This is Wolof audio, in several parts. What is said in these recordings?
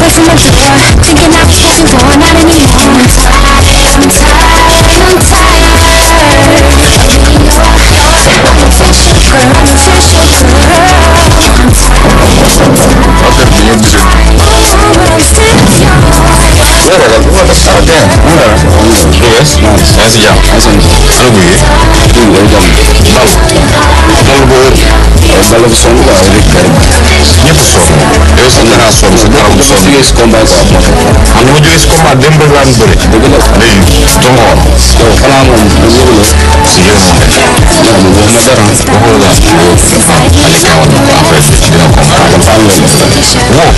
away from my door, thinking I was spoken for, not anymore. I'm tired, I'm tired, I'm tired of being your unofficial girl, unofficial girl. I'm tired, but I'm still yours. Ballo sonn quoi avec kër ñëpp sonn yow sax dangaa sonn sa dara du sonn jógee si combat quoi man dama jógee si combat démb laa ñu bëri dëgg la léegi tongoor yow xanaa moom lu yëg la si yéen moom non moom waxuma dara waxoo la ali kawal na ko après dina comprendre kan faa ngeen woo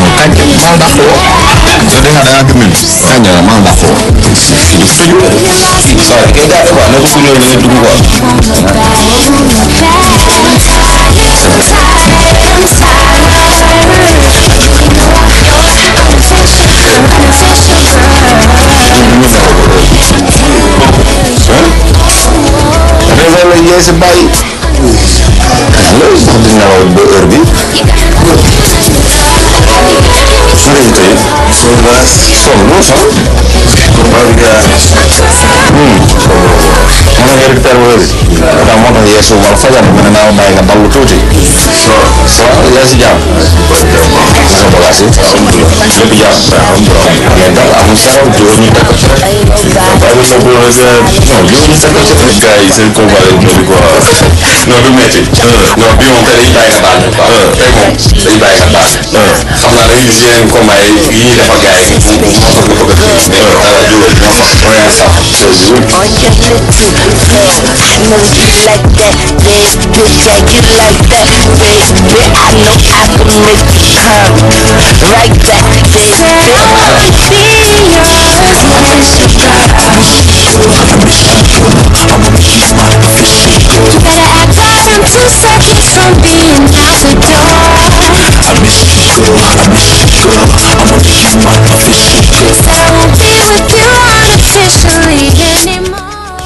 non kànja maa ndax woo yow da ngaa gëmën kànja maa ndax woo fii tëju saa kay daa quoi ne ko ku ñëw nga dugg quoi réveil la sa bàyyi loolu sax di nelaw ba heure bi su lañu tey sol baas sol loo sol combat bi gaa moo tax récupère ba heure bi daa moo tax yeesu wala fajar mu ne naa ma bàyyi nga dallu tuuti so yaa si jàmm sa bagage yi lépp jàmm mais dal amul saraw jóor ñu takk ci rek bàyyi na bu non jóor ñu takk ci rek gars yi seen combat yi moo di quoi non du métti non bi moom tey dañuy bàyyi nga daal quoi tey moom dañuy bàyyi nga daal xam naa dañuy gis yeneen combat yi ñuy defal gars yi moo tax nga bëgg a mais dara jóor ñoo fa rien sax on your little girl, I know you like that, baby, yeah, you like that, baby, I know I can make you come right back, baby. Be yours, unofficial girl. You better act right, I'm 2 seconds from being out the door. I miss you, girl. I miss you, girl. I'ma be my official girl. Said I won't be with you unofficially anymore,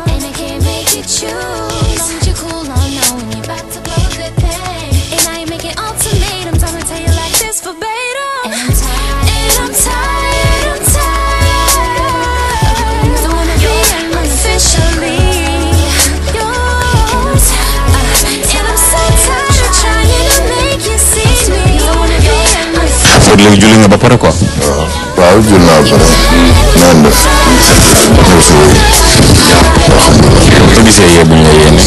and I can't make you choose. Don't you cool on now when you're about to blow the thing, and I ain't making ultimatums. I'ma tell you like this verbatim. And I'm tired, I'm tired. Don't wanna be unofficially yours, and I'm so tired of trying to make you see me. Don't wanna be unofficially. léegi julli nga ba pare quoi. waaw jël naa ba pare. naan def. ñëw si wéy. alhamdulilah. nga gisee yee buñ la yéene.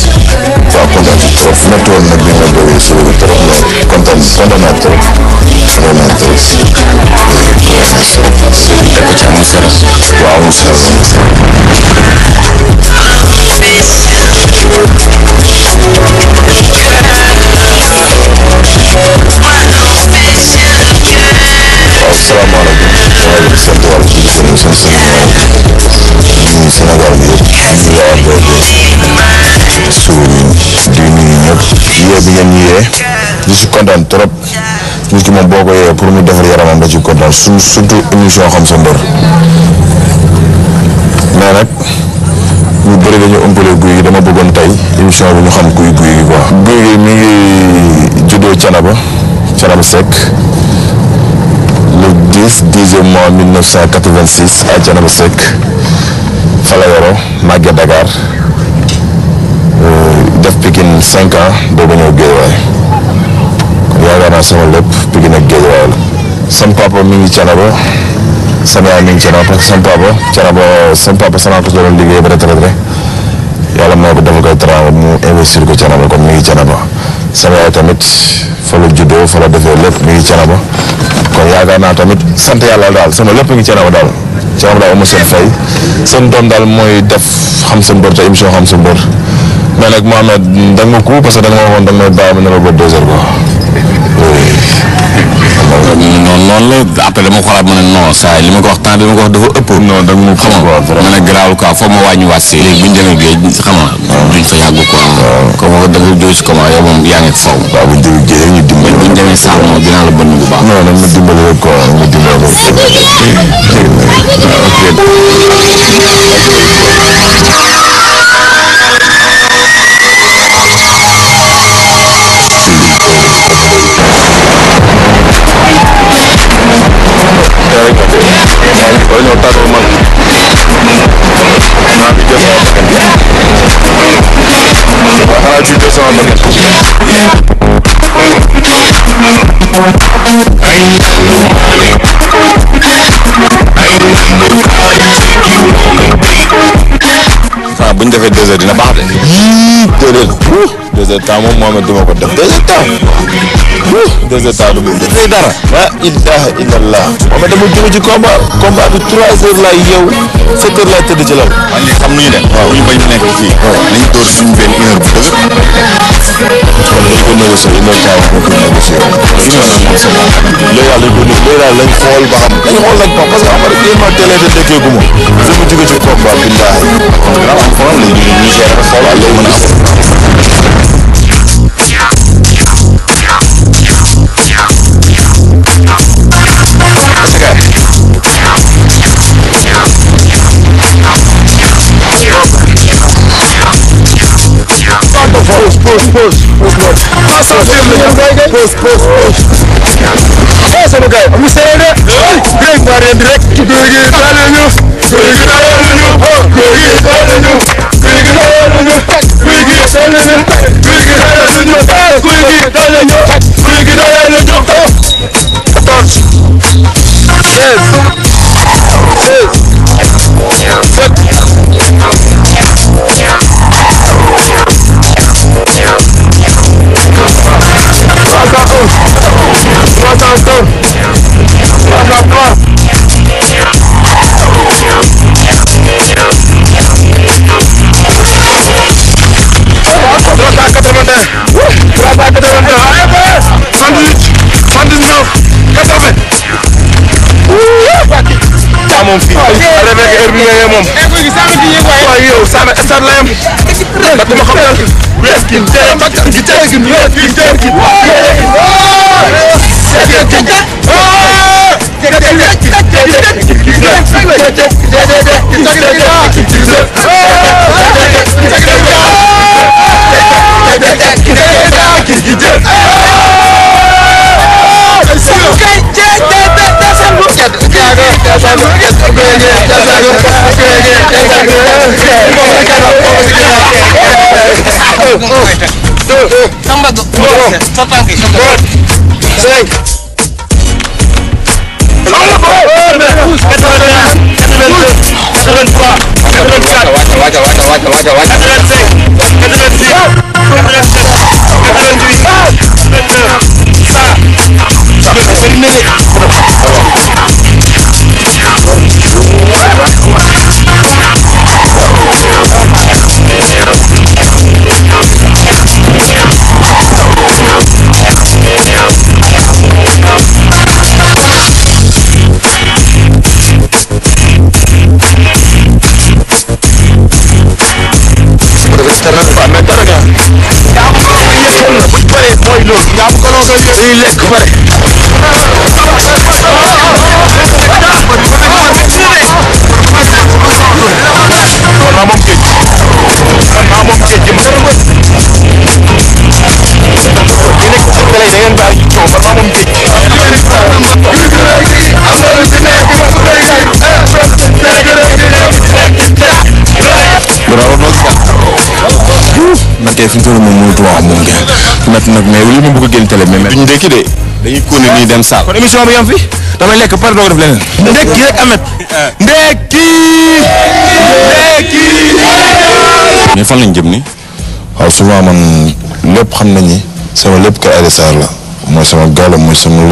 waaw kontaan ci trop métti woon nag bi nga doon si wéy trop mais kontaan naa trop. kontaan naa trop. teg ko ci amul sera. waaw amul sera. waaw salaamaaleykum. maa ngi sant wàllu ci biir seen Sénégal bi yëpp ñu waa mbeur suur di nuyu ñëpp yee bi ngeen yee di si kontaan trop nit ki moom boo ko yee pour mu defar yaramam da ci kontaan surtout émission xam sa mbër mais nag ñu bëri dañu ëmpale guy gi dama bëggoon tey émission bi ñu xam guy gi quoi. guy gi mi ngi juddoo Canaba Seck le 10e mois 1986 à Canaba Seck fa la yoroo màggee Dakar def Pikine 5 ans boobu ñëw Guédiawaye kon yaakaar naa sama lépp Pikine ak Guédiawaye la. sama papa mi ngi Canaba sama yaay mi ngi Canaba parce que sama papa Sonatel la doon liggéey ba retraité yàlla moo ko defal koy travail mu investir ko Canaba kon mi ngi Canaba sama yaay tamit fa la juddoo fa la defee lépp mi ngi Canaba kon yaakaar naa tamit sant yàlla daal sama lépp ngi Canaba daal. Canaba daal amul seen fay seen doom daal mooy def xam sa mbër te émission xam sa mbër mais nag Mohamed da nga ma ko parce que da nga ma waxoon da nga may bàyyi ma ne la ba 2 heures quoi. noonu la après dama xoolaat ma ne non saa li ma ko wax temps bi ma ko wax dafa ëpp. non da nga ma ko xam ma ne garaawul quoi foo ma wàññiwaat si léegi bu ñu demee géej xam nga duñ fa yàgg quoi. comme da nga jóge si comment yow moom yaa ngi faw. waaw bu ñu demee géej ñu dimbali. bu ñu demee sax moom dinaa la bënn bu baax. non non ma dimbali rek quoi ma dimbali rek. sama bu ñu defee 2 heures dina baax de. 2 heures temps moom Mohamed duma ko def 2 heures temps. 2 heures temps du def dara. ah ilaha illallah. Mohamed dama jóge ci combat bi 3 heures laay yeew 7 heures laay tëdd ci law. waaw léegi xam nañu de. waaw ñu bañ ñu nekk fii. waaw nañu door suñu benn 1 heure bu dëgg. kon dañu ko négocier 1 heure temps moo ko négocier. léegi daal lañ xool ba xam dañu xool nag parce que xam nga yéen maa télé te dëkkee gu ma. dama jóge ci combat billahi. kon grave am problème léegi ñu gérer ko xoolal léegi mën a am. moom fii avec heure bi nga yee moom waaye yow sama stade la yam ba ma xam dal reskin fi ñu toll moom mënut wax moom ngeen métti nag mais li ma bëgg a génn télé mais duñu ndekki de dañuy continuer nii dem saal. kon émission bi yam fi damay lekk pare doog def leneen. ndekki rek amet ndekki. mais fan lañ jëm ni waaw souvent man lépp xam nañ ni sama lépp kay Aly Sarr la mooy sama gaal mooy sama